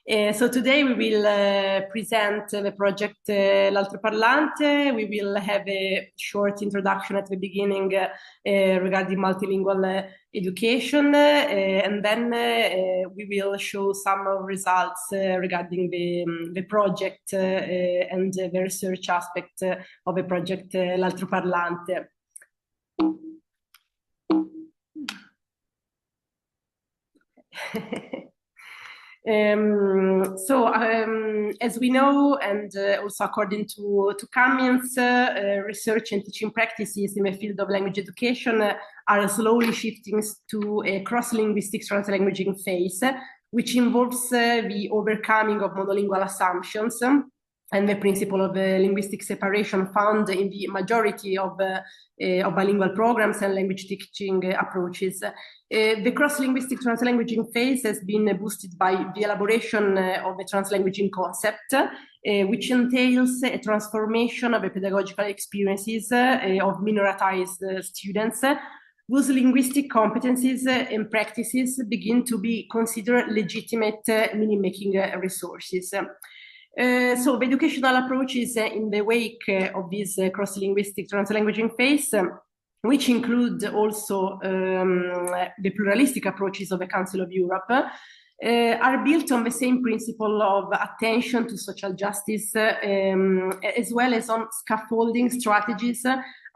So today we will present the project L'AltRoparlante. We will have a short introduction at the beginning regarding multilingual education, and then we will show some results regarding the project and the research aspect of the project L'AltRoparlante. As we know, and also according to Cummins, research and teaching practices in the field of language education are slowly shifting to a cross-linguistic translanguaging phase, which involves the overcoming of monolingual assumptions and the principle of linguistic separation found in the majority of bilingual programs and language teaching approaches. The cross-linguistic translanguaging phase has been boosted by the elaboration of the translanguaging concept, which entails a transformation of the pedagogical experiences of minoritized students whose linguistic competencies and practices begin to be considered legitimate meaning-making resources. So the educational approaches in the wake of this cross-linguistic translanguaging phase, which include also the pluralistic approaches of the Council of Europe, are built on the same principle of attention to social justice, as well as on scaffolding strategies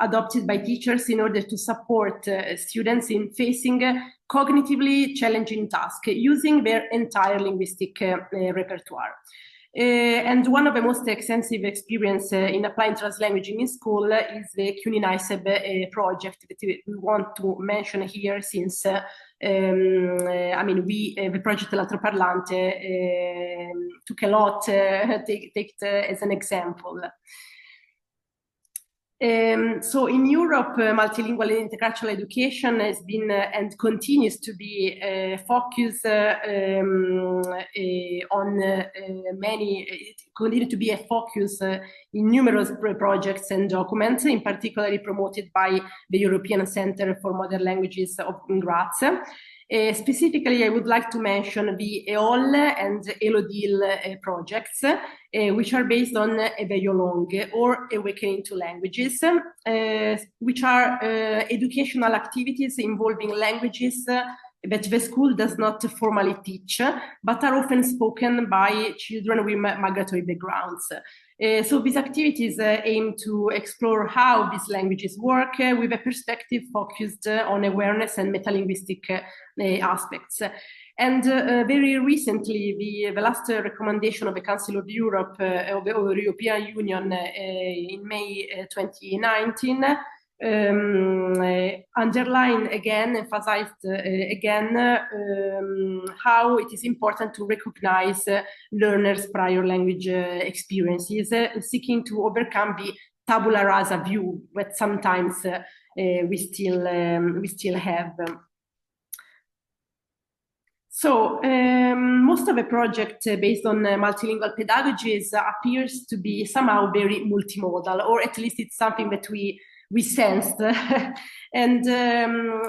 adopted by teachers in order to support students in facing cognitively challenging tasks using their entire linguistic repertoire. And one of the most extensive experience in applying translanguaging in school is the CUNY-NICEB project that we want to mention here, since the project L'AltRoparlante took a lot, take it as an example. So in Europe, multilingual and intercultural education has been and continues to be focused continue to be a focus in numerous projects and documents, in particular promoted by the European Center for Modern Languages of Graz. Specifically, I would like to mention the EOL and LaDiLS projects, which are based on Eveillolong, or Awakening to Languages, which are educational activities involving languages that the school does not formally teach, but are often spoken by children with migratory backgrounds. So these activities aim to explore how these languages work with a perspective focused on awareness and metalinguistic aspects. And very recently, the last recommendation of the Council of Europe, of the European Union in May 2019, emphasized again how it is important to recognize learners' prior language experiences, seeking to overcome the tabula rasa view that sometimes we still have. So most of the project based on multilingual pedagogies appears to be somehow very multimodal, or at least it's something that we sensed. And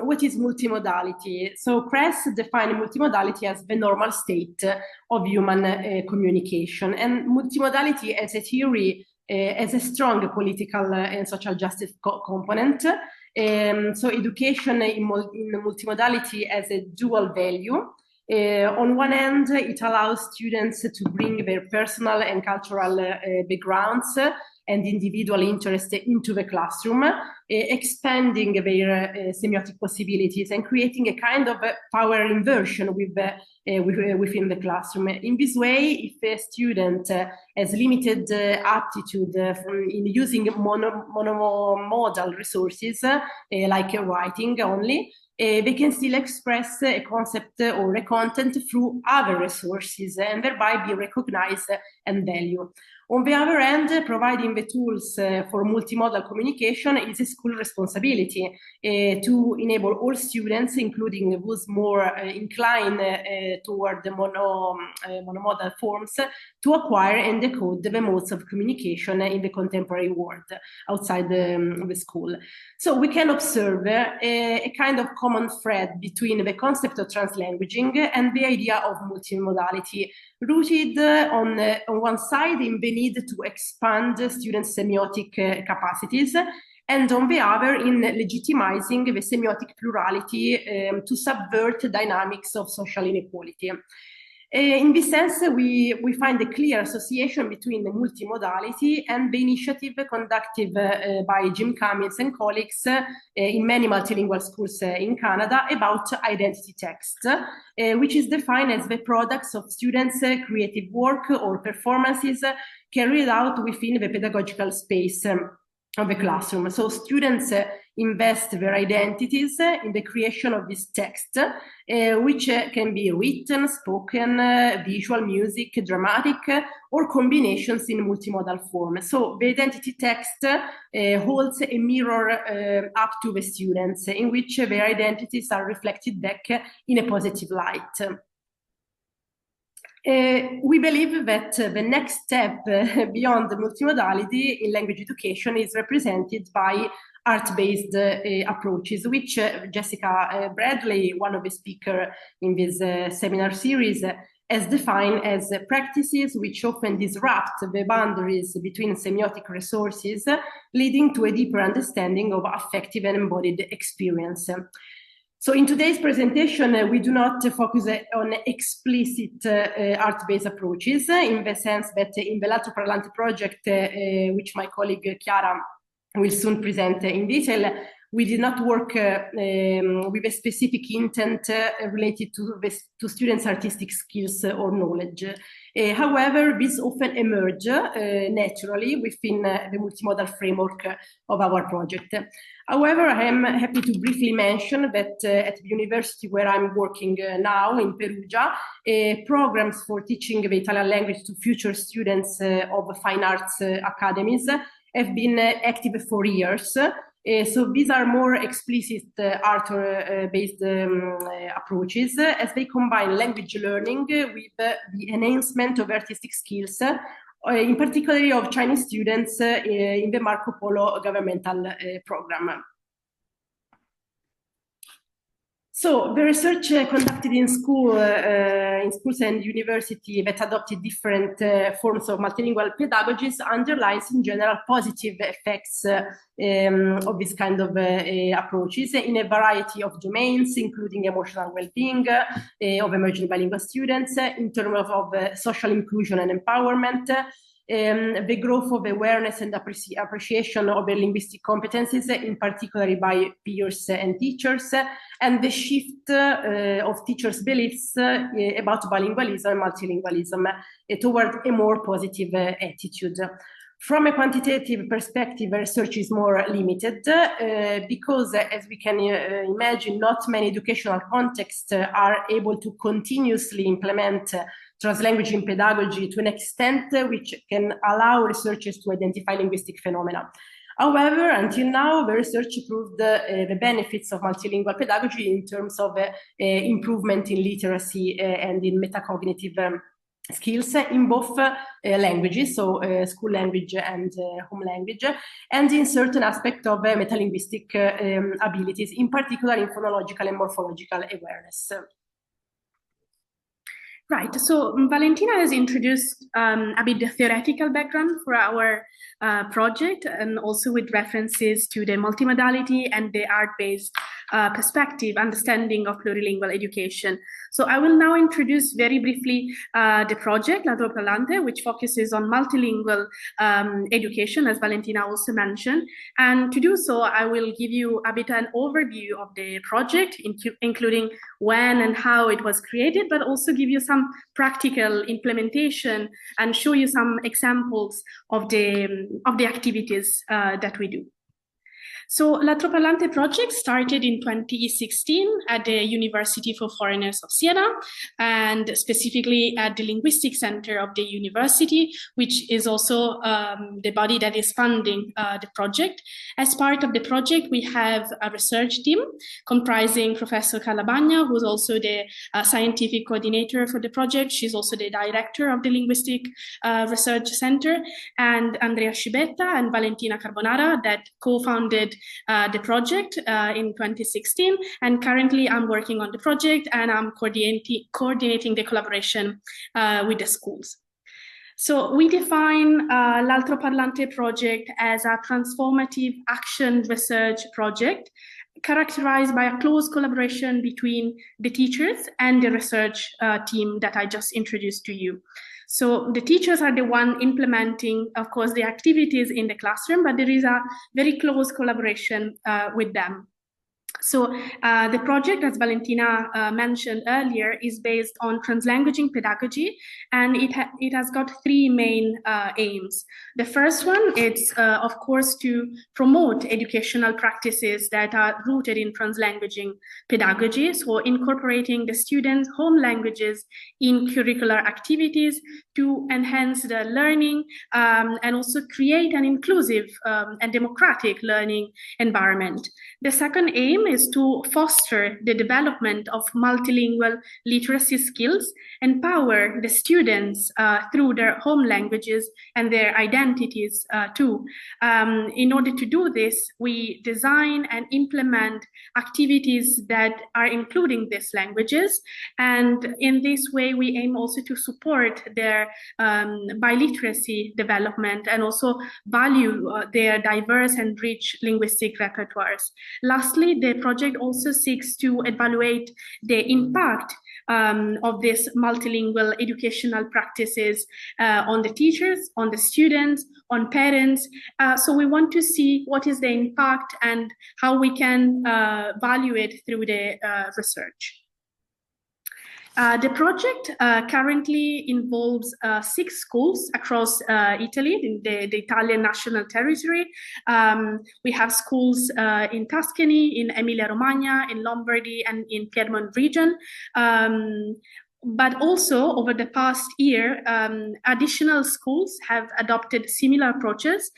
what is multimodality? So Kress defined multimodality as the normal state of human communication. And multimodality as a theory has a strong political and social justice component. So education in multimodality has a dual value. On one hand, it allows students to bring their personal and cultural backgrounds and individual interest into the classroom, expanding their semiotic possibilities and creating a kind of power inversion within the classroom. In this way, if a student has limited aptitude in using monomodal resources, like writing only, they can still express a concept or a content through other resources and thereby be recognized and valued. On the other hand, providing the tools for multimodal communication is a school responsibility to enable all students, including those more inclined toward the monomodal forms, to acquire and decode the modes of communication in the contemporary world outside the school. So we can observe a kind of common thread between the concept of translanguaging and the idea of multimodality, rooted on one side in the need to expand students' semiotic capacities, and on the other in legitimizing the semiotic plurality to subvert dynamics of social inequality. In this sense, we find a clear association between the multimodality and the initiative conducted by Jim Cummins and colleagues in many multilingual schools in Canada about identity text, which is defined as the products of students' creative work or performances carried out within the pedagogical space of the classroom. So students invest their identities in the creation of this text, which can be written, spoken, visual, music, dramatic, or combinations in multimodal form. So the identity text holds a mirror up to the students, in which their identities are reflected back in a positive light. We believe that the next step beyond the multimodality in language education is represented by art-based approaches, which Jessica Bradley, one of the speakers in this seminar series, has defined as practices which often disrupt the boundaries between semiotic resources, leading to a deeper understanding of affective and embodied experience. So in today's presentation, we do not focus on explicit art-based approaches, in the sense that in the L'AltRoparlante project, which my colleague Chiara will soon present in detail, we did not work with a specific intent related to students' artistic skills or knowledge. However, these often emerge naturally within the multimodal framework of our project. However, I am happy to briefly mention that at the university where I'm working now in Perugia, programs for teaching the Italian language to future students of fine arts academies have been active for years. So these are more explicit art-based approaches, as they combine language learning with the enhancement of artistic skills, in particular of Chinese students in the Marco Polo governmental program. So the research conducted in schools and universities that adopted different forms of multilingual pedagogies underlines in general positive effects of this kind of approaches in a variety of domains, including emotional well-being of emergent bilingual students, in terms of social inclusion and empowerment, the growth of awareness and appreciation of their linguistic competencies, in particular by peers and teachers, and the shift of teachers' beliefs about bilingualism and multilingualism toward a more positive attitude. From a quantitative perspective, research is more limited because, as we can imagine, not many educational contexts are able to continuously implement translanguaging pedagogy to an extent which can allow researchers to identify linguistic phenomena. However, until now, the research proved the benefits of multilingual pedagogy in terms of improvement in literacy and in metacognitive skills in both languages, so school language and home language, and in certain aspects of metalinguistic abilities, in particular in phonological and morphological awareness. Right, so Valentina has introduced a bit the theoretical background for our project, and also with references to the multimodality and the art-based perspective, understanding of plurilingual education. So I will now introduce very briefly the project, L'AltRoparlante, which focuses on multilingual education, as Valentina also mentioned. And to do so, I will give you a bit an overview of the project, including when and how it was created, but also give you some practical implementation and show you some examples of the activities that we do. So L'AltRoparlante project started in 2016 at the University for Foreigners of Siena, and specifically at the Linguistic Center of the university, which is also the body that is funding the project. As part of the project, we have a research team comprising Professor Calabagna, who's also the scientific coordinator for the project. She's also the director of the Linguistic Research Center, and Andrea Scibetta and Valentina Carbonara that co-founded the project in 2016, and currently I'm working on the project and I'm coordinating the collaboration with the schools. So we define L'AltRoparlante project as a transformative action research project characterized by a close collaboration between the teachers and the research team that I just introduced to you. So the teachers are the one implementing, of course, the activities in the classroom, but there is a very close collaboration with them. So the project, as Valentina mentioned earlier, is based on translanguaging pedagogy, and it has got three main aims. The first one is, of course, to promote educational practices that are rooted in translanguaging pedagogy, so incorporating the students' home languages in curricular activities to enhance the learning and also create an inclusive and democratic learning environment. The second aim is to foster the development of multilingual literacy skills, empower the students through their home languages and their identities too. In order to do this, we design and implement activities that are including these languages, and in this way we aim also to support their biliteracy development and also value their diverse and rich linguistic repertoires. Lastly, the project also seeks to evaluate the impact of these multilingual educational practices on the teachers, on the students, on parents. So we want to see what is the impact and how we can value it through the research. The project currently involves 6 schools across Italy, in the Italian national territory. We have schools in Tuscany, in Emilia-Romagna, in Lombardy, and in Piedmont region. But also, over the past year, additional schools have adopted similar approaches,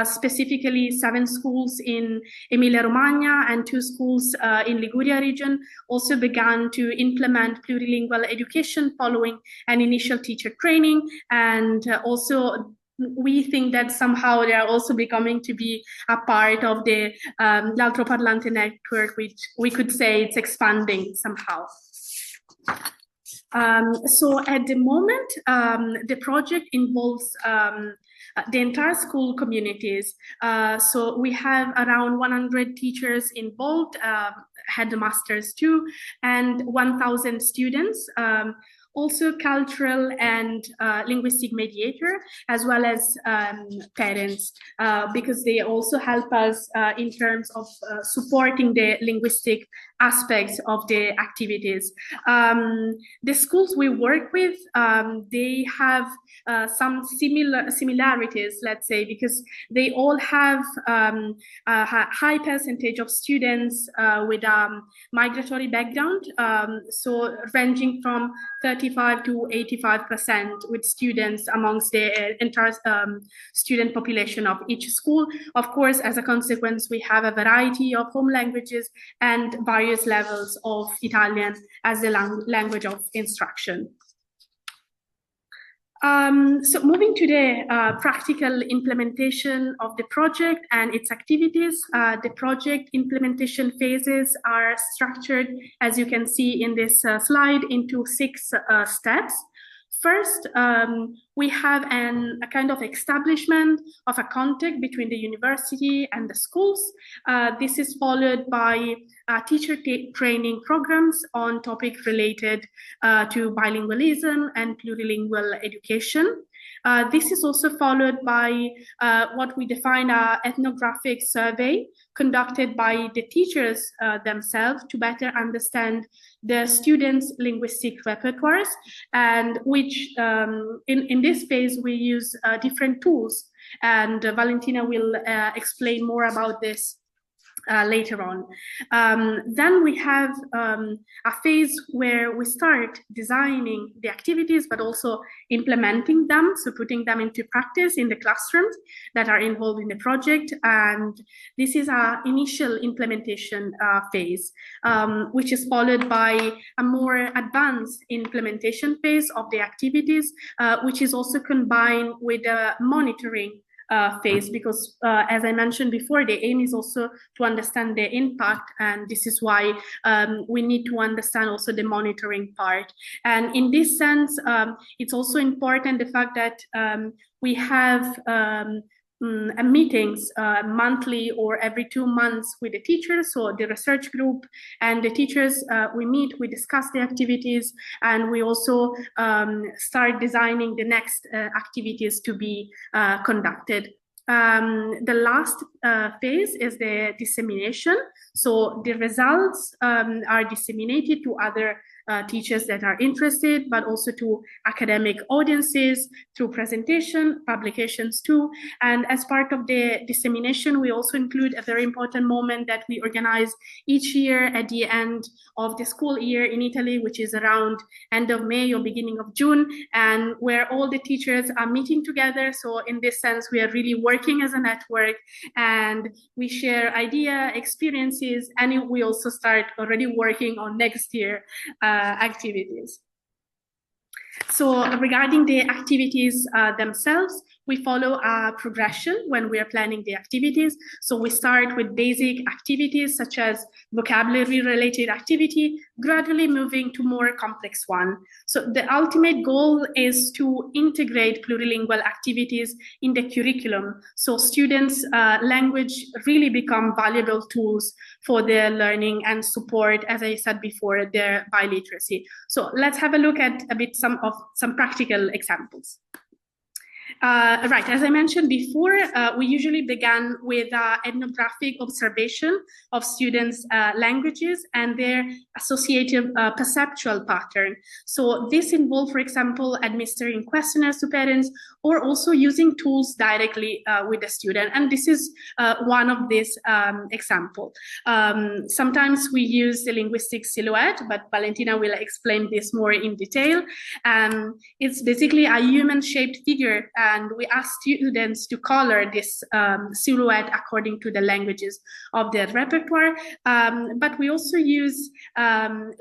specifically 7 schools in Emilia-Romagna and 2 schools in Liguria region also began to implement plurilingual education following an initial teacher training, and also we think that somehow they are also becoming to be a part of the L'AltRoparlante network, which we could say it's expanding somehow. So at the moment, the project involves the entire school communities. So we have around 100 teachers involved, headmasters too, and 1,000 students. Also cultural and linguistic mediator, as well as parents, because they also help us in terms of supporting the linguistic aspects of the activities. The schools we work with, they have some similarities, let's say, because they all have a high percentage of students with migratory background, so ranging from 35 to 85% with students amongst the entire student population of each school. Of course, as a consequence, we have a variety of home languages and various levels of Italian as the language of instruction. So moving to the practical implementation of the project and its activities, the project implementation phases are structured, as you can see in this slide, into 6 steps. First, we have a kind of establishment of a contact between the university and the schools. This is followed by teacher training programs on topics related to bilingualism and plurilingual education. This is also followed by what we define an ethnographic survey conducted by the teachers themselves to better understand the students' linguistic repertoires, and which in this phase we use different tools, and Valentina will explain more about this later on. Then we have a phase where we start designing the activities, but also implementing them, so putting them into practice in the classrooms that are involved in the project. And this is our initial implementation phase, which is followed by a more advanced implementation phase of the activities, which is also combined with a monitoring phase, because as I mentioned before, the aim is also to understand the impact, and this is why we need to understand also the monitoring part. And in this sense, it's also important the fact that we have meetings monthly or every 2 months with the teachers, so the research group and the teachers, we meet, we discuss the activities, and we also start designing the next activities to be conducted. The last phase is the dissemination. So the results are disseminated to other teachers that are interested, but also to academic audiences through presentation, publications too. And as part of the dissemination, we also include a very important moment that we organize each year at the end of the school year in Italy, which is around end of May or beginning of June, and where all the teachers are meeting together. So in this sense, we are really working as a network, and we share idea, experiences, and we also start already working on next year activities. So regarding the activities themselves, we follow a progression when we are planning the activities. So we start with basic activities such as vocabulary related activity, gradually moving to more complex one. So the ultimate goal is to integrate plurilingual activities in the curriculum, so students' language really become valuable tools for their learning and support, as I said before, their biliteracy. So let's have a look at a bit some practical examples. Right, as I mentioned before, we usually began with ethnographic observation of students' languages and their associative perceptual pattern. So this involved, for example, administering questionnaires to parents, or also using tools directly with the student. And this is one of these examples. Sometimes we use the linguistic silhouette, but Valentina will explain this more in detail. It's basically a human-shaped figure, and we ask students to color this silhouette according to the languages of their repertoire. But we also use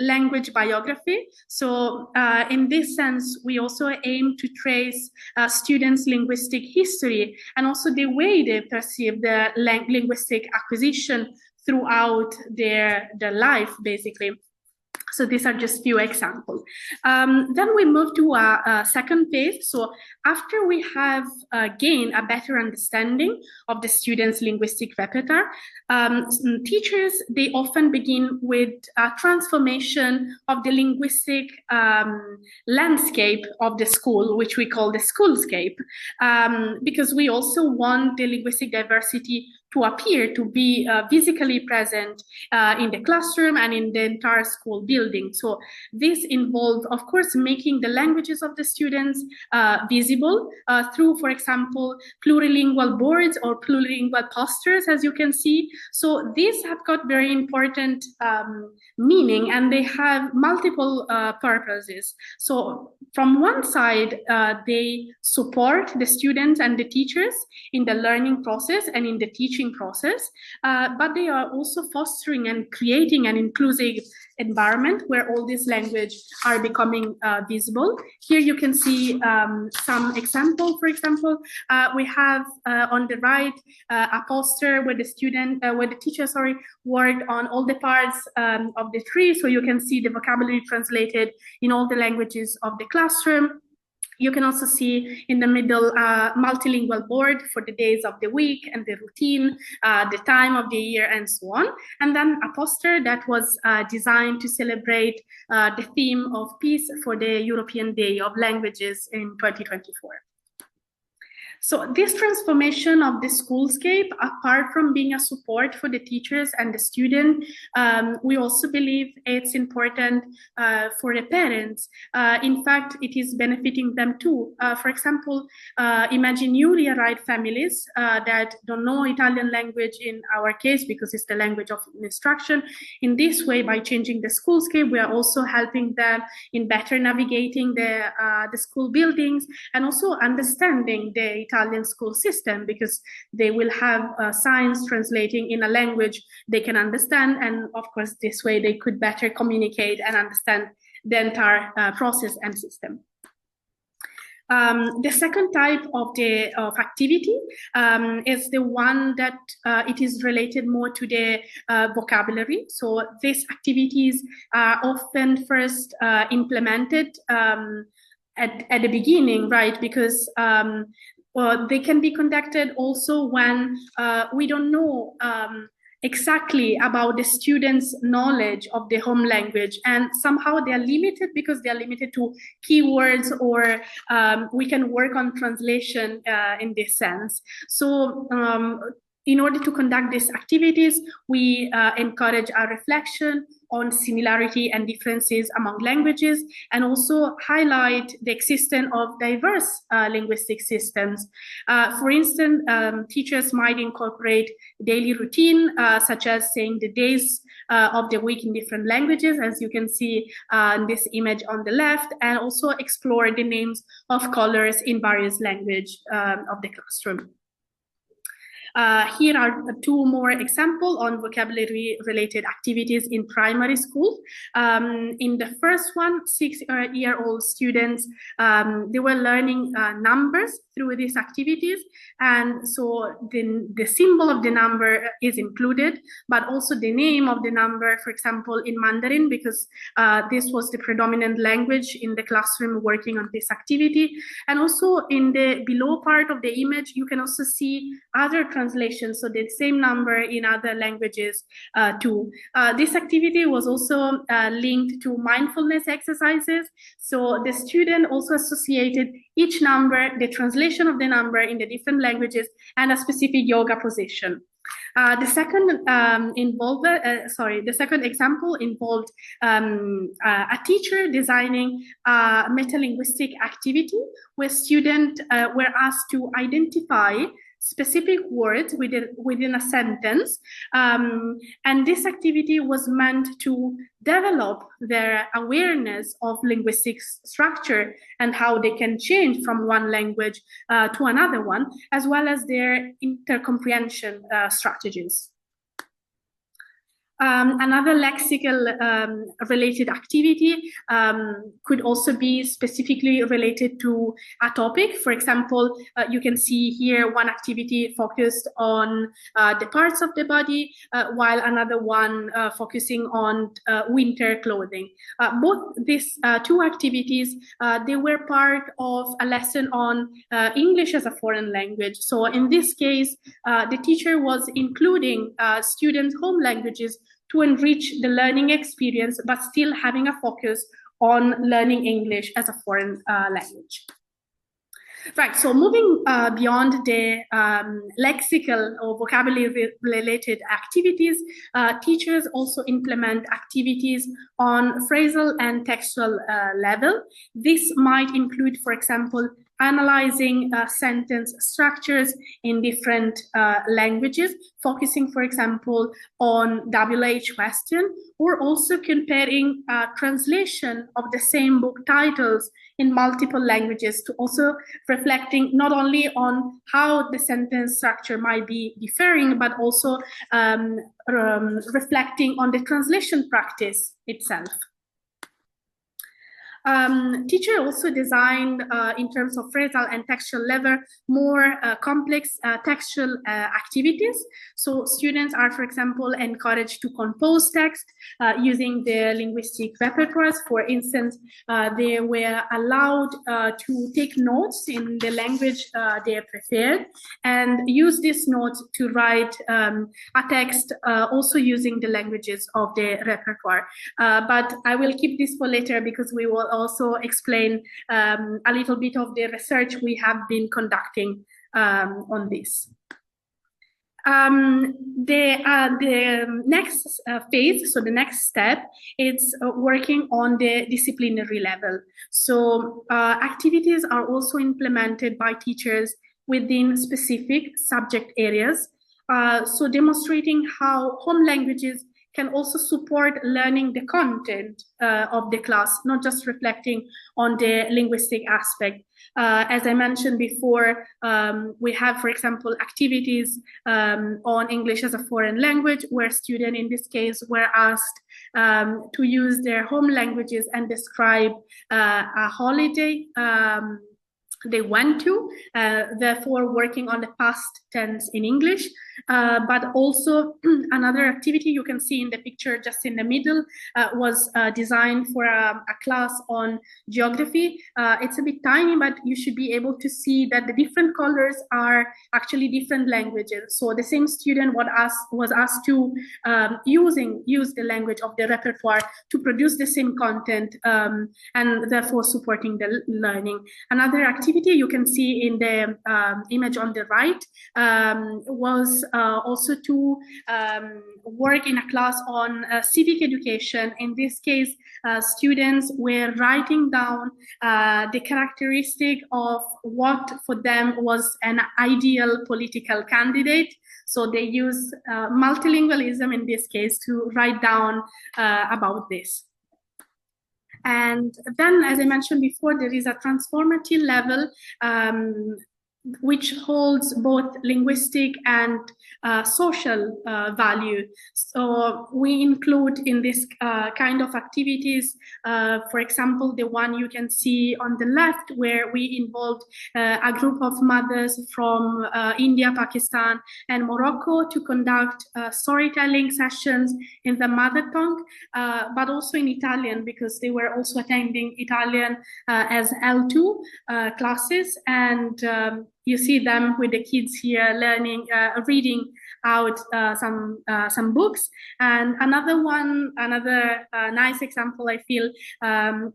language biography. So in this sense, we also aim to trace students' linguistic history and also the way they perceive the linguistic acquisition throughout their life, basically. So these are just few examples. Then we move to a second phase. So after we have gained a better understanding of the students' linguistic repertoire, teachers, they often begin with a transformation of the linguistic landscape of the school, which we call the schoolscape, because we also want the linguistic diversity to appear to be physically present in the classroom and in the entire school building. So this involves, of course, making the languages of the students visible through, for example, plurilingual boards or plurilingual posters, as you can see. So these have got very important meaning, and they have multiple purposes. So from one side, they support the students and the teachers in the learning process and in the teaching process, but they are also fostering and creating an inclusive environment where all this language are becoming visible. Here you can see some example. For example, we have on the right a poster where the teacher worked on all the parts of the tree, so you can see the vocabulary translated in all the languages of the classroom. You can also see in the middle multilingual board for the days of the week and the routine, the time of the year, and so on. And then a poster that was designed to celebrate the theme of peace for the European Day of Languages in 2024. So this transformation of the schoolscape, apart from being a support for the teachers and the student, we also believe it's important for the parents. In fact, it is benefiting them too. For example, imagine newly arrived families that don't know Italian language in our case, because it's the language of instruction. In this way, by changing the schoolscape, we are also helping them in better navigating the school buildings and also understanding the Italian school system, because they will have signs translating in a language they can understand, and of course this way they could better communicate and understand the entire process and system. The second type of activity is the one that it is related more to the vocabulary. So these activities are often first implemented at the beginning, right? Because they can be conducted also when we don't know exactly about the students' knowledge of the home language, and somehow they are limited because they are limited to keywords, or we can work on translation in this sense. So in order to conduct these activities, we encourage a reflection on similarity and differences among languages, and also highlight the existence of diverse linguistic systems. For instance, teachers might incorporate daily routine, such as saying the days of the week in different languages, as you can see in this image on the left, and also explore the names of colors in various languages of the classroom. Here are two more examples on vocabulary-related activities in primary school. In the first one, 6-year-old students, they were learning numbers through these activities. And so the symbol of the number is included, but also the name of the number, for example, in Mandarin, because this was the predominant language in the classroom working on this activity. And also in the below part of the image, you can also see other translations, so the same number in other languages too. This activity was also linked to mindfulness exercises. So the student also associated each number, the translation of the number in the different languages, and a specific yoga position. The second example involved a teacher designing a metalinguistic activity where students were asked to identify specific words within a sentence, and this activity was meant to develop their awareness of linguistic structure and how they can change from one language to another one, as well as their intercomprehension strategies. Another lexical related activity could also be specifically related to a topic. For example, you can see here one activity focused on the parts of the body, while another one focusing on winter clothing. Both these two activities, they were part of a lesson on English as a foreign language. So in this case, the teacher was including students' home languages to enrich the learning experience, but still having a focus on learning English as a foreign language. Right, so moving beyond the lexical or vocabulary-related activities, teachers also implement activities on phrasal and textual level. This might include, for example, analyzing sentence structures in different languages, focusing, for example, on WH question, or also comparing translation of the same book titles in multiple languages, to also reflecting not only on how the sentence structure might be differing, but also reflecting on the translation practice itself. Teacher also designed, in terms of phrasal and textual level, more complex textual activities. So students are, for example, encouraged to compose text using the linguistic repertoires. For instance, they were allowed to take notes in the language they preferred, and use these notes to write a text also using the languages of the repertoire. But I will keep this for later, because we will also explain a little bit of the research we have been conducting on this. The next phase, so the next step, is working on the disciplinary level. So activities are also implemented by teachers within specific subject areas, so demonstrating how home languages can also support learning the content of the class, not just reflecting on the linguistic aspect. As I mentioned before, we have, for example, activities on English as a foreign language, where students in this case were asked to use their home languages and describe a holiday they went to, therefore working on the past tense in English. But also another activity you can see in the picture just in the middle was designed for a class on geography. It's a bit tiny, but you should be able to see that the different colors are actually different languages. So the same student was asked to use the language of the repertoire to produce the same content, and therefore supporting the learning. Another activity you can see in the image on the right was also to work in a class on civic education. In this case, students were writing down the characteristic of what for them was an ideal political candidate. So they use multilingualism in this case to write down about this. And then, as I mentioned before, there is a transformative level which holds both linguistic and social value. So we include in this kind of activities, for example, the one you can see on the left, where we involved a group of mothers from India, Pakistan, and Morocco to conduct storytelling sessions in the mother tongue, but also in Italian, because they were also attending Italian as L2 classes. And you see them with the kids here learning, reading out some books. And another nice example, I feel,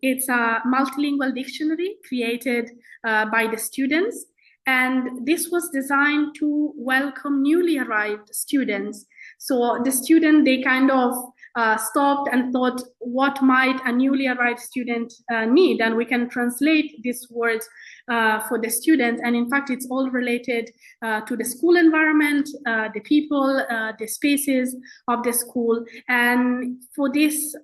it's a multilingual dictionary created by the students. And this was designed to welcome newly arrived students. So the student, they kind of stopped and thought, what might a newly arrived student need? And we can translate these words for the students. And in fact, it's all related to the school environment, the people, the spaces of the school. And for this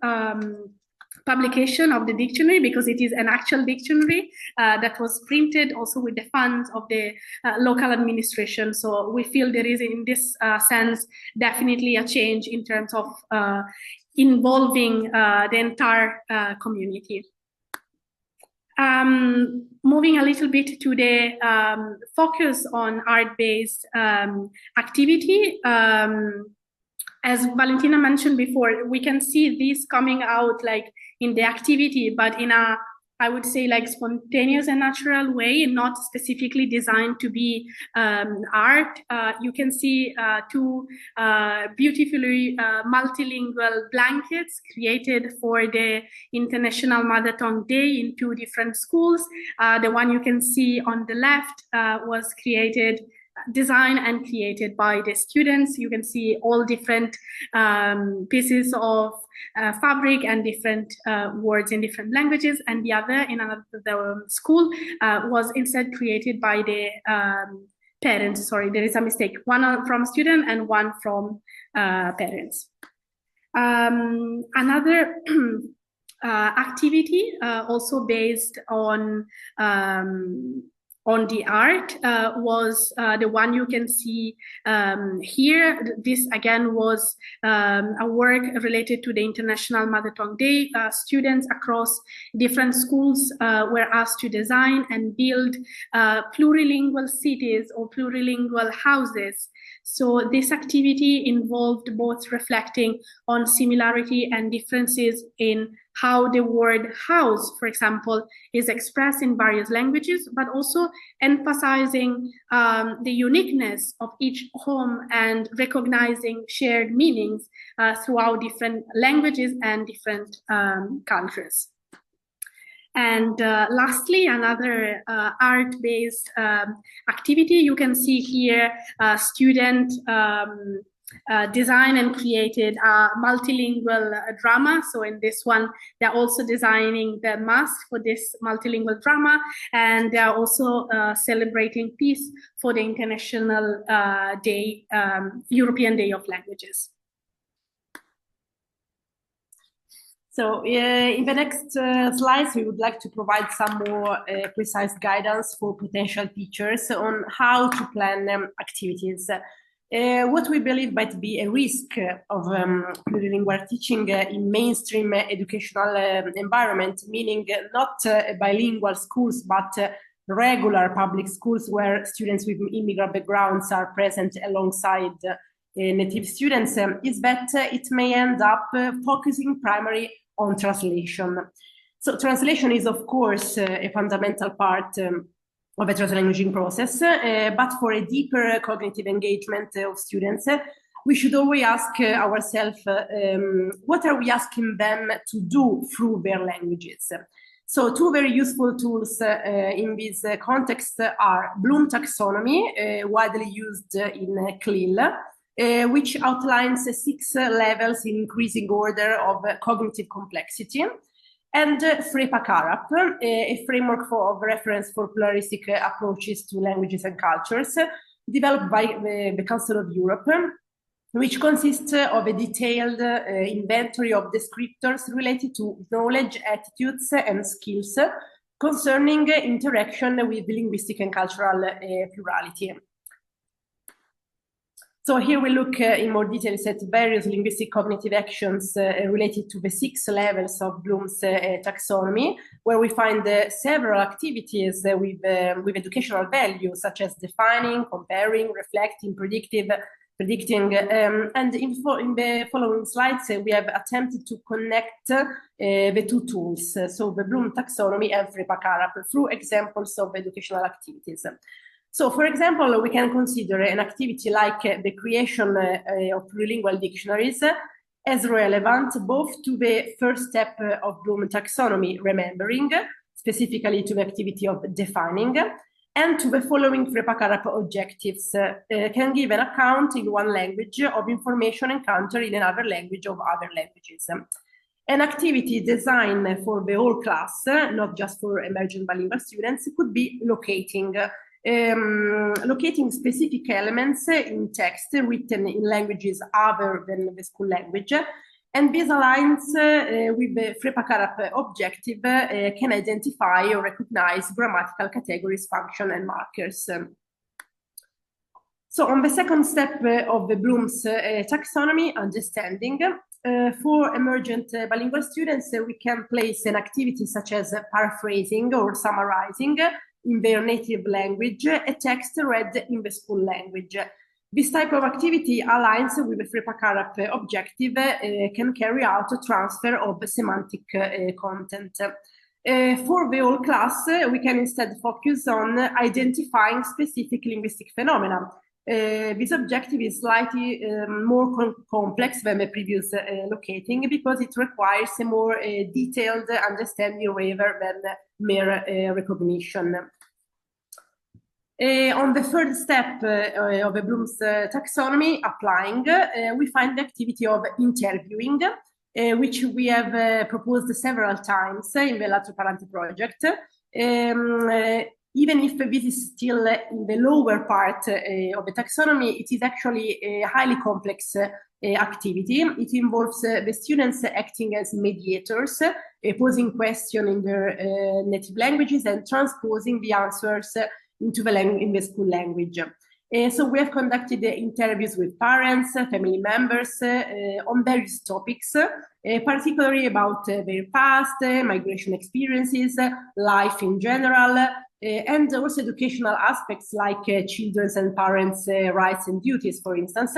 publication of the dictionary, because it is an actual dictionary that was printed also with the funds of the local administration. So we feel there is, in this sense, definitely a change in terms of involving the entire community. Moving a little bit to the focus on art-based activity. As Valentina mentioned before, we can see this coming out like in the activity, but in a, I would say, like spontaneous and natural way, and not specifically designed to be art. You can see two beautifully multilingual blankets created for the International Mother Tongue Day in two different schools. The one you can see on the left was designed and created by the students. You can see all different pieces of fabric and different words in different languages, and the other in another school was instead created by the parents. Sorry, there is a mistake. One from student and one from parents. Another activity also based on the art was the one you can see here. This again was a work related to the International Mother Tongue Day. Students across different schools were asked to design and build plurilingual cities or plurilingual houses. So this activity involved both reflecting on similarity and differences in how the word house, for example, is expressed in various languages, but also emphasizing the uniqueness of each home and recognizing shared meanings throughout different languages and different cultures. And lastly, another art-based activity. You can see here student designed and created a multilingual drama. So in this one, they're also designing the mask for this multilingual drama, and they're also celebrating peace for the International Day, European Day of Languages. So in the next slides, we would like to provide some more precise guidance for potential teachers on how to plan activities. What we believe might be a risk of plurilingual teaching in mainstream educational environment, meaning not bilingual schools, but regular public schools where students with immigrant backgrounds are present alongside native students, is that it may end up focusing primarily on translation. So translation is, of course, a fundamental part of a translanguaging process, but for a deeper cognitive engagement of students, we should always ask ourselves, what are we asking them to do through their languages? So two very useful tools in this context are Bloom taxonomy, widely used in CLIL, which outlines 6 levels in increasing order of cognitive complexity, and FREPA-CARAP, a framework of reference for pluralistic approaches to languages and cultures, developed by the Council of Europe, which consists of a detailed inventory of descriptors related to knowledge, attitudes, and skills concerning interaction with linguistic and cultural plurality. So here we look in more detail at various linguistic cognitive actions related to the 6 levels of Bloom's taxonomy, where we find several activities with educational value, such as defining, comparing, reflecting, predicting. And in the following slides, we have attempted to connect the two tools, so the Bloom taxonomy and FREPA-CARAP, through examples of educational activities. So, for example, we can consider an activity like the creation of plurilingual dictionaries as relevant both to the first step of Bloom taxonomy, remembering, specifically to the activity of defining, and to the following FREPA-CARAP objectives, can give an account in one language of information encountered in another language of other languages. An activity designed for the whole class, not just for emergent bilingual students, could be locating. Locating specific elements in text written in languages other than the school language, and this aligns with the FREPA-CARAP objective, can identify or recognize grammatical categories, function, and markers. So on the second step of the Bloom's taxonomy, understanding, for emergent bilingual students, we can place an activity such as paraphrasing or summarizing in their native language a text read in the school language. This type of activity aligns with the FREPA-CARAP objective, can carry out a transfer of semantic content. For the whole class, we can instead focus on identifying specific linguistic phenomena. This objective is slightly more complex than the previous locating, because it requires a more detailed understanding rather than mere recognition. On the third step of the Bloom's taxonomy, applying, we find the activity of interviewing, which we have proposed several times in the L'AltRoparlante project. Even if this is still in the lower part of the taxonomy, it is actually a highly complex activity. It involves the students acting as mediators, posing questions in their native languages and transposing the answers into the school language. So we have conducted interviews with parents, family members on various topics, particularly about their past, migration experiences, life in general, and also educational aspects like children's and parents' rights and duties, for instance.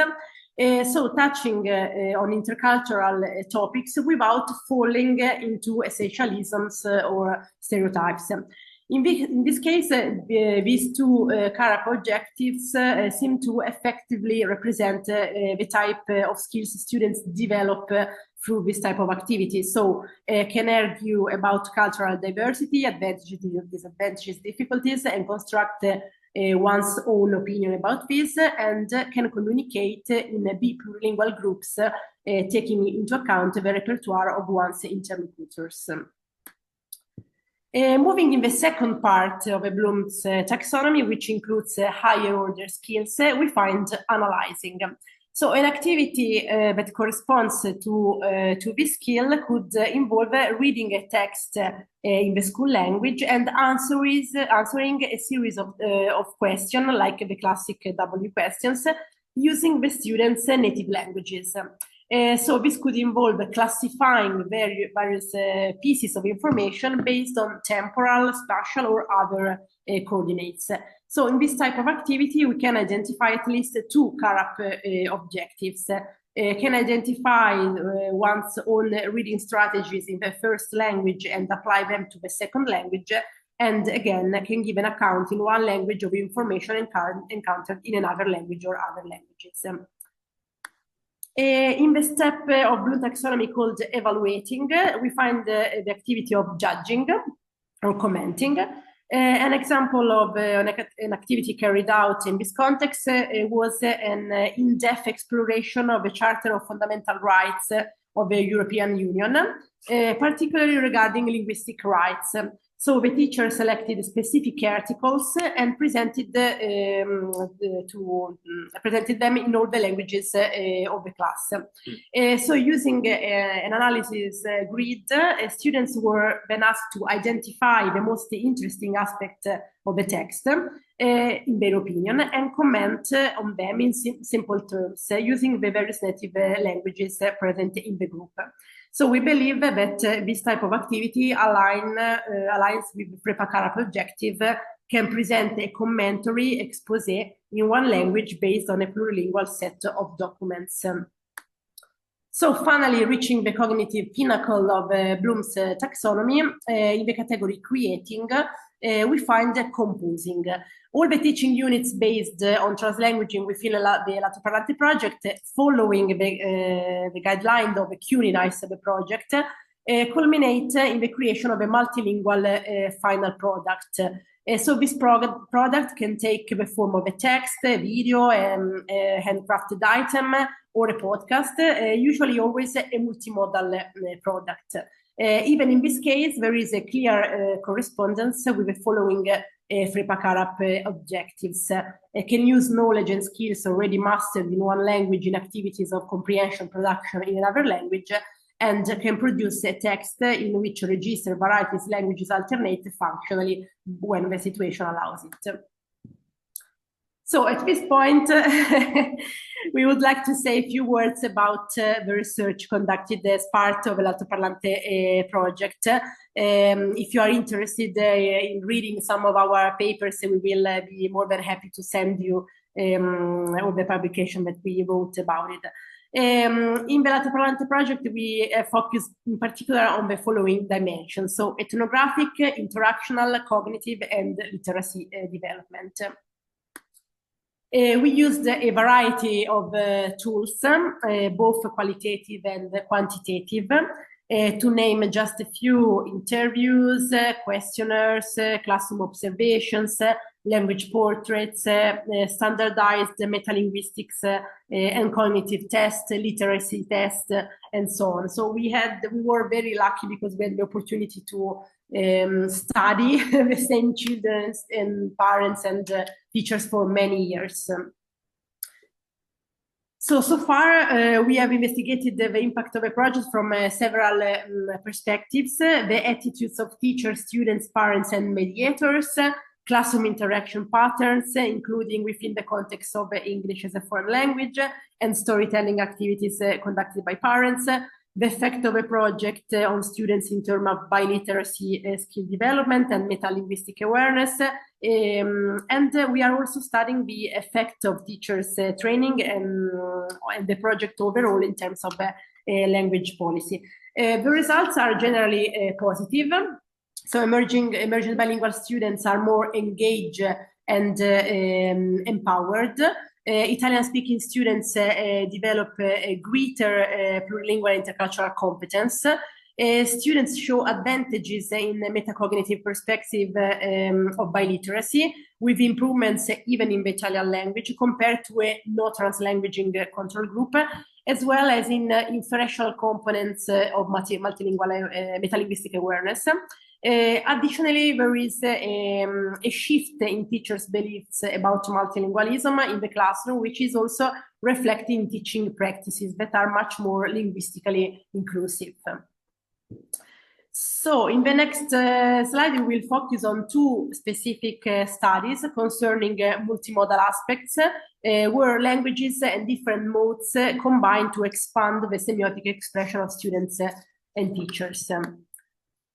So touching on intercultural topics without falling into essentialisms or stereotypes. In this case, these two CARAP objectives seem to effectively represent the type of skills students develop through this type of activity. So can argue about cultural diversity, advantages, disadvantages, difficulties, and construct one's own opinion about this, and can communicate in plurilingual groups, taking into account the repertoire of one's interlocutors. Moving in the second part of Bloom's taxonomy, which includes higher order skills, we find analyzing. So an activity that corresponds to this skill could involve reading a text in the school language and answering a series of questions, like the classic W questions, using the students' native languages. So this could involve classifying various pieces of information based on temporal, spatial, or other coordinates. So in this type of activity, we can identify at least two CARAP objectives. Can identify one's own reading strategies in the first language and apply them to the second language, and again, can give an account in one language of information encountered in another language or other languages. In the step of Bloom taxonomy called evaluating, we find the activity of judging or commenting. An example of an activity carried out in this context was an in-depth exploration of the Charter of Fundamental Rights of the European Union, particularly regarding linguistic rights. So the teacher selected specific articles and presented them in all the languages of the class. So using an analysis grid, students were then asked to identify the most interesting aspect of the text, in their opinion, and comment on them in simple terms, using the various native languages present in the group. So we believe that this type of activity aligns with the PREPA-CARAP objective, can present a commentary expose in one language based on a plurilingual set of documents. So finally, reaching the cognitive pinnacle of Bloom's taxonomy, in the category creating, we find composing. All the teaching units based on translanguaging within the LAltRoparlante project, following the guideline of the QNICE of the project, culminate in the creation of a multilingual final product. So this product can take the form of a text, a video, a handcrafted item, or a podcast, usually always a multimodal product. Even in this case, there is a clear correspondence with the following PREPA-CARAP objectives. Can use knowledge and skills already mastered in one language in activities of comprehension production in another language, and can produce a text in which register varieties languages alternate functionally when the situation allows it. So at this point, we would like to say a few words about the research conducted as part of the LAltRoparlante project. If you are interested in reading some of our papers, we will be more than happy to send you all the publication that we wrote about it. In the LAltRoparlante project, we focus in particular on the following dimensions: so ethnographic, interactional, cognitive, and literacy development. We used a variety of tools, both qualitative and quantitative. To name just a few: interviews, questionnaires, classroom observations, language portraits, standardized metalinguistics and cognitive tests, literacy tests, and so on. So we were very lucky because we had the opportunity to study the same children and parents and teachers for many years. So far, we have investigated the impact of a project from several perspectives: the attitudes of teachers, students, parents, and mediators, classroom interaction patterns, including within the context of English as a foreign language, and storytelling activities conducted by parents, the effect of a project on students in terms of biliteracy skill development and metalinguistic awareness. And we are also studying the effect of teachers training and the project overall in terms of language policy. The results are generally positive. So emergent bilingual students are more engaged and empowered. Italian-speaking students develop a greater plurilingual intercultural competence. Students show advantages in the metacognitive perspective of biliteracy, with improvements even in the Italian language compared to a no translanguaging control group, as well as in inferential components of multilingual metalinguistic awareness. Additionally, there is a shift in teachers' beliefs about multilingualism in the classroom, which is also reflected in teaching practices that are much more linguistically inclusive. So in the next slide, we will focus on two specific studies concerning multimodal aspects, where languages and different modes combine to expand the semiotic expression of students and teachers.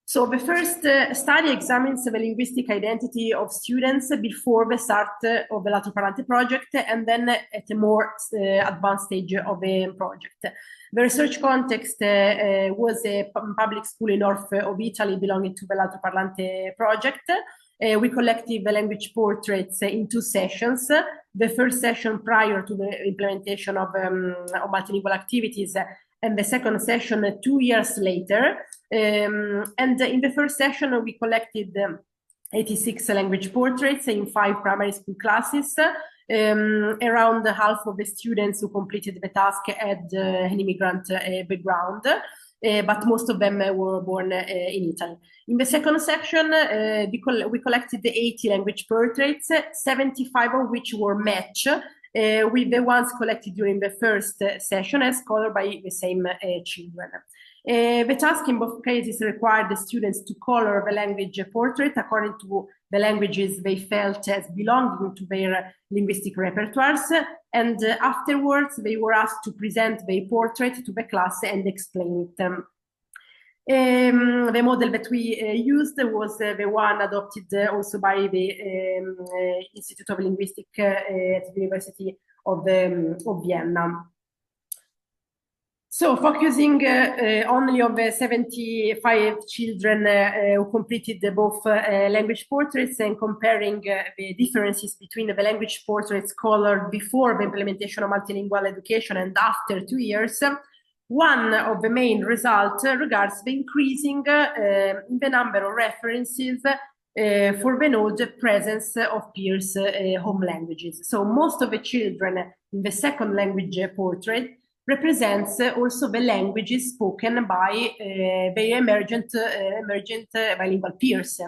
So the first study examines the linguistic identity of students before the start of the L'AltRoparlante project, and then at a more advanced stage of the project. The research context was a public school in north of Italy belonging to the L'AltRoparlante project. We collected the language portraits in two sessions. The first session prior to the implementation of multilingual activities, and the second session 2 years later. And in the first session, we collected 86 language portraits in 5 primary school classes. Around half of the students who completed the task had an immigrant background, but most of them were born in Italy. In the second section, we collected the 80 language portraits, 75 of which were matched with the ones collected during the first session as colored by the same children. The task in both cases required the students to color the language portrait according to the languages they felt as belonging to their linguistic repertoires, and afterwards they were asked to present their portrait to the class and explain it. The model that we used was the one adopted also by the Institute of Linguistics at the University of Vienna. So focusing only on the 75 children who completed both language portraits and comparing the differences between the language portraits colored before the implementation of multilingual education and after 2 years, one of the main results regards the increasing in the number of references for the node presence of peers' home languages. So most of the children in the second language portrait represents also the languages spoken by the emergent bilingual peers,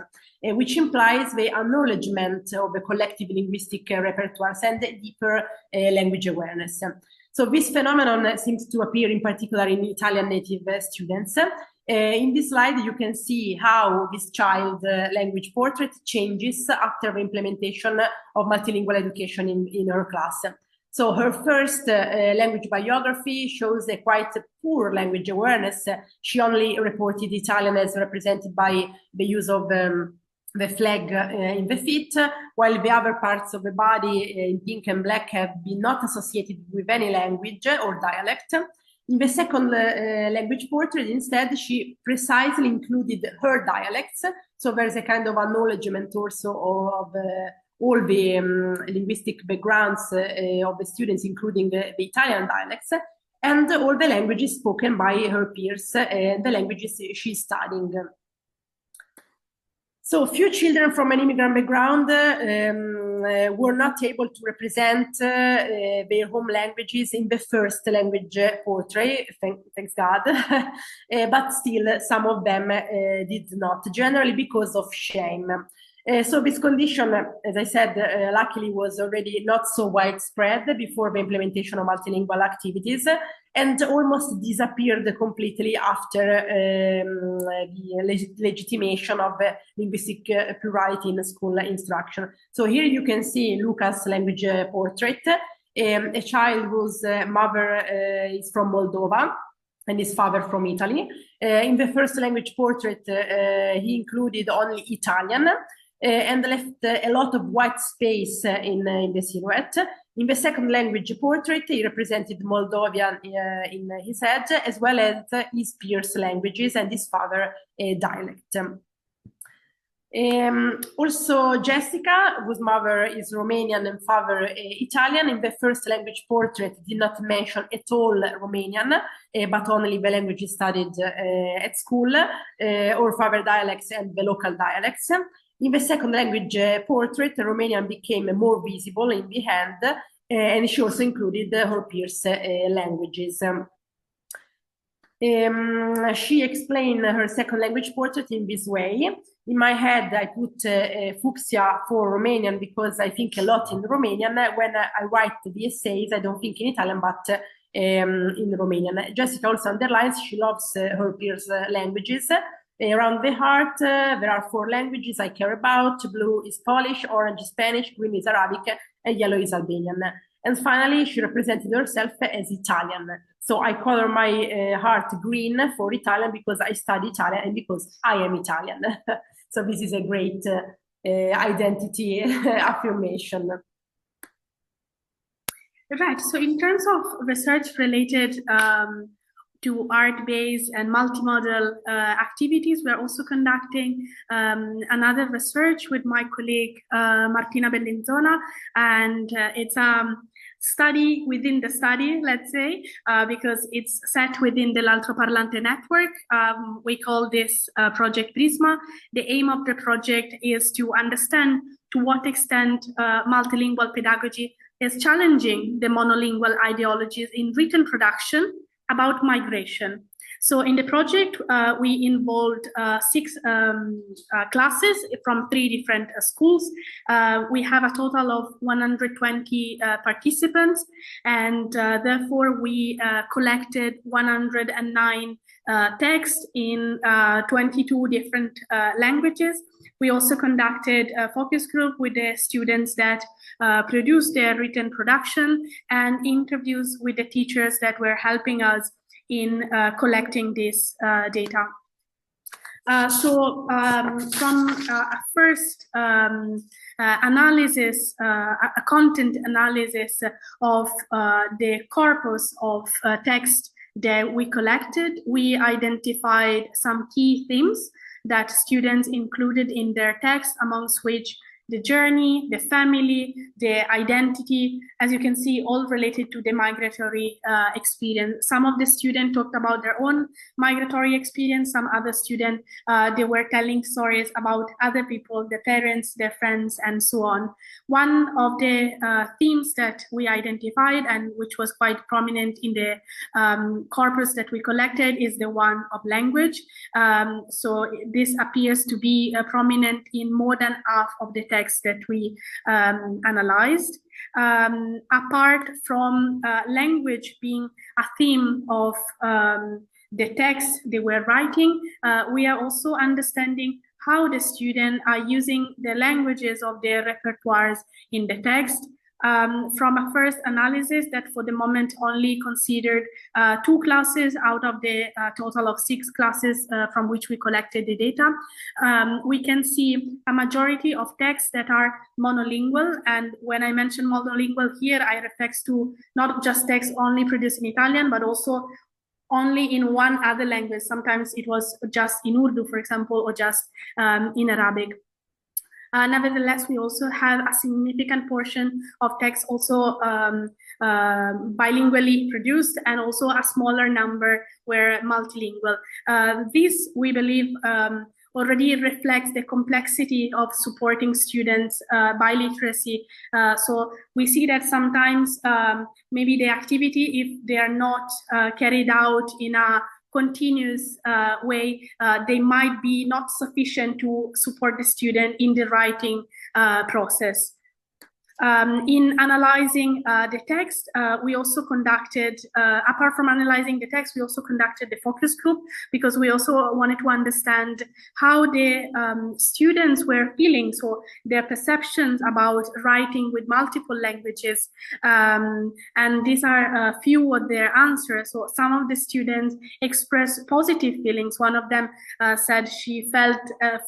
which implies the acknowledgement of the collective linguistic repertoires and deeper language awareness. So this phenomenon seems to appear in particular in Italian native students. In this slide, you can see how this child language portrait changes after the implementation of multilingual education in her class. So her first language biography shows a quite poor language awareness. She only reported Italian as represented by the use of the flag in the feet, while the other parts of the body in pink and black have been not associated with any language or dialect. In the second language portrait, instead, she precisely included her dialects. So there's a kind of acknowledgement also of all the linguistic backgrounds of the students, including the Italian dialects, and all the languages spoken by her peers, the languages she's studying. So few children from an immigrant background were not able to represent their home languages in the first language portrait, thanks God, but still some of them did not, generally because of shame. So this condition, as I said, luckily was already not so widespread before the implementation of multilingual activities, and almost disappeared completely after the legitimation of linguistic plurality in school instruction. So here you can see Luca's language portrait, a child whose mother is from Moldova and his father from Italy. In the first language portrait, he included only Italian, and left a lot of white space in the silhouette. In the second language portrait, he represented Moldovan in his head, as well as his peers' languages and his father's dialect. Also, Jessica, whose mother is Romanian and father Italian, in the first language portrait did not mention at all Romanian, but only the languages studied at school, or father dialects and the local dialects. In the second language portrait, Romanian became more visible in the hand, and she also included her peers' languages. She explained her second language portrait in this way. In my head, I put fuchsia for Romanian because I think a lot in Romanian. When I write the essays, I don't think in Italian, but in Romanian. Jessica also underlines she loves her peers' languages. Around the heart, there are 4 languages I care about. Blue is Polish, orange is Spanish, green is Arabic, and yellow is Albanian. And finally, she represented herself as Italian. So I color my heart green for Italian because I study Italian and because I am Italian. So this is a great identity affirmation. Right. So in terms of research related to art-based and multimodal activities, we're also conducting another research with my colleague Martina Bellinzona, and it's study within the study, let's say, because it's set within the L'AltRoparlante network. We call this Project Prisma. The aim of the project is to understand to what extent multilingual pedagogy is challenging the monolingual ideologies in written production about migration. So in the project, we involved 6 classes from 3 different schools. We have a total of 120 participants, and therefore we collected 109 texts in 22 different languages. We also conducted a focus group with the students that produced their written production and interviews with the teachers that were helping us in collecting this data. From a first analysis, a content analysis of the corpus of text that we collected, we identified some key themes that students included in their text, amongst which the journey, the family, the identity, as you can see, all related to the migratory experience. Some of the students talked about their own migratory experience. Some other students, they were telling stories about other people, their parents, their friends, and so on. One of the themes that we identified, and which was quite prominent in the corpus that we collected, is the one of language. So this appears to be prominent in more than half of the text that we analyzed. Apart from language being a theme of the text they were writing, we are also understanding how the students are using the languages of their repertoires in the text. From a first analysis that for the moment only considered 2 classes out of the total of 6 classes from which we collected the data, we can see a majority of texts that are monolingual. And when I mention monolingual here, I refer to not just texts only produced in Italian, but also only in one other language. Sometimes it was just in Urdu, for example, or just in Arabic. Nevertheless, we also have a significant portion of text also bilingually produced, and also a smaller number were multilingual. This, we believe, already reflects the complexity of supporting students by literacy. So we see that sometimes maybe the activity, if they are not carried out in a continuous way, they might be not sufficient to support the student in the writing process. In analyzing the text, we also conducted, apart from analyzing the text, we also conducted the focus group, because we also wanted to understand how the students were feeling, so their perceptions about writing with multiple languages. And these are a few of their answers. So some of the students expressed positive feelings. One of them said she felt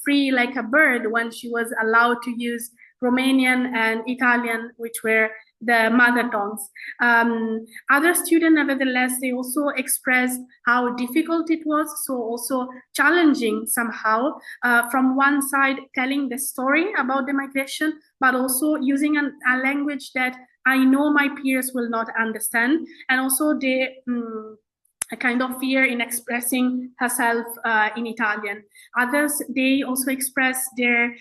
free like a bird when she was allowed to use Romanian and Italian, which were the mother tongues. Other students, nevertheless, they also expressed how difficult it was, so also challenging somehow, from one side telling the story about the migration, but also using a language that I know my peers will not understand, and also a kind of fear in expressing herself in Italian. Others, they also express their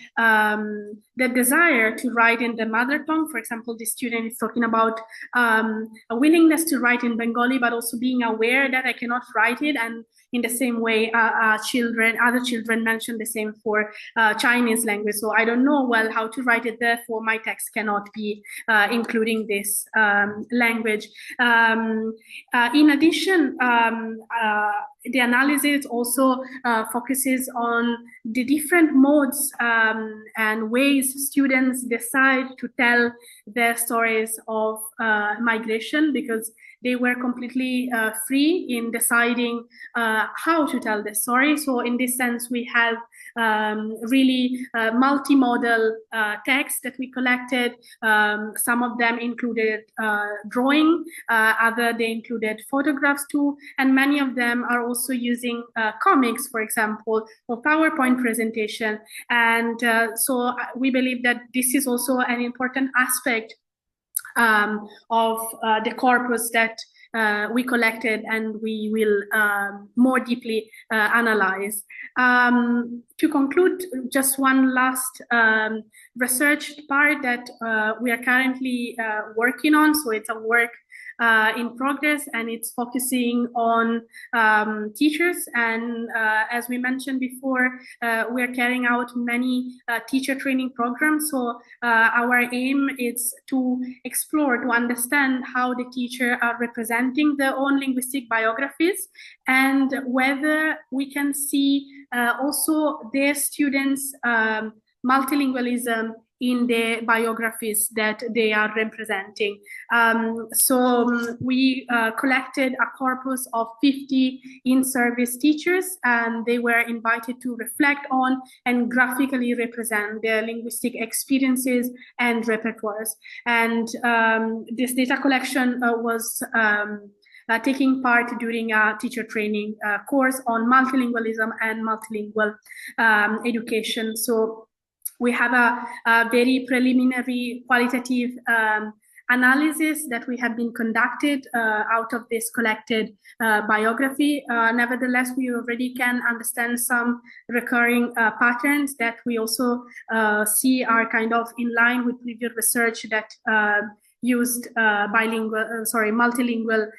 the desire to write in the mother tongue. For example, this student is talking about a willingness to write in Bengali, but also being aware that I cannot write it. And in the same way, other children mentioned the same for Chinese language. So I don't know well how to write it, therefore my text cannot be including this language. In addition, the analysis also focuses on the different modes and ways students decide to tell their stories of migration, because they were completely free in deciding how to tell the story. So in this sense, we have really multimodal texts that we collected. Some of them included drawing, they included photographs too, and many of them are also using comics, for example, or PowerPoint presentation. And so we believe that this is also an important aspect of the corpus that we collected and we will more deeply analyze. To conclude, just one last research part that we are currently working on. So it's a work in progress, and it's focusing on teachers. And as we mentioned before, we are carrying out many teacher training programs. So our aim is to explore, to understand how the teachers are representing their own linguistic biographies, and whether we can see also their students' multilingualism in the biographies that they are representing. So we collected a corpus of 50 in-service teachers, and they were invited to reflect on and graphically represent their linguistic experiences and repertoires. And this data collection was taking part during a teacher training course on multilingualism and multilingual education. So we have a very preliminary qualitative analysis that we have been conducted out of this collected biography. Nevertheless, we already can understand some recurring patterns that we also see are kind of in line with previous research that used multilingual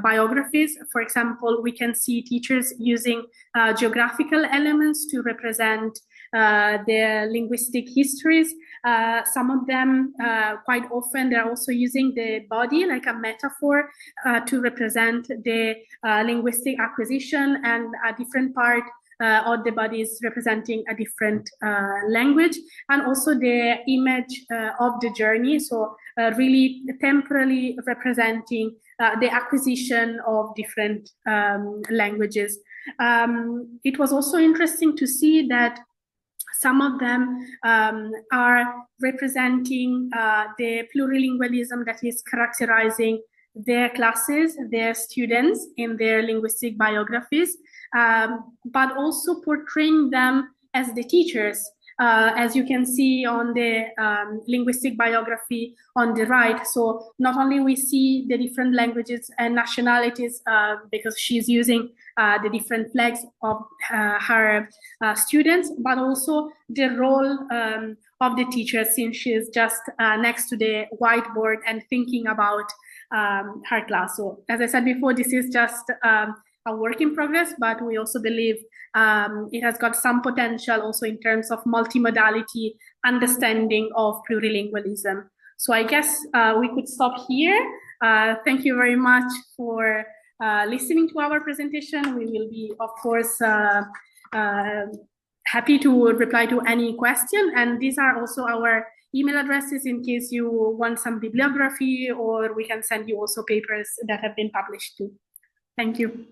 biographies. For example, we can see teachers using geographical elements to represent their linguistic histories. Some of them, quite often, they're also using the body like a metaphor to represent the linguistic acquisition, and a different part of the body is representing a different language, and also the image of the journey. So really temporally representing the acquisition of different languages. It was also interesting to see that some of them are representing the plurilingualism that is characterizing their classes, their students in their linguistic biographies, but also portraying them as the teachers. As you can see on the linguistic biography on the right. So not only we see the different languages and nationalities, because she's using the different flags of her students, but also the role of the teacher, since she's just next to the whiteboard and thinking about her class. So as I said before, this is just a work in progress, but we also believe it has got some potential also in terms of multimodality understanding of plurilingualism. So I guess we could stop here. Thank you very much for listening to our presentation. We will be, of course, happy to reply to any question. And these are also our email addresses in case you want some bibliography, or we can send you also papers that have been published too. Thank you.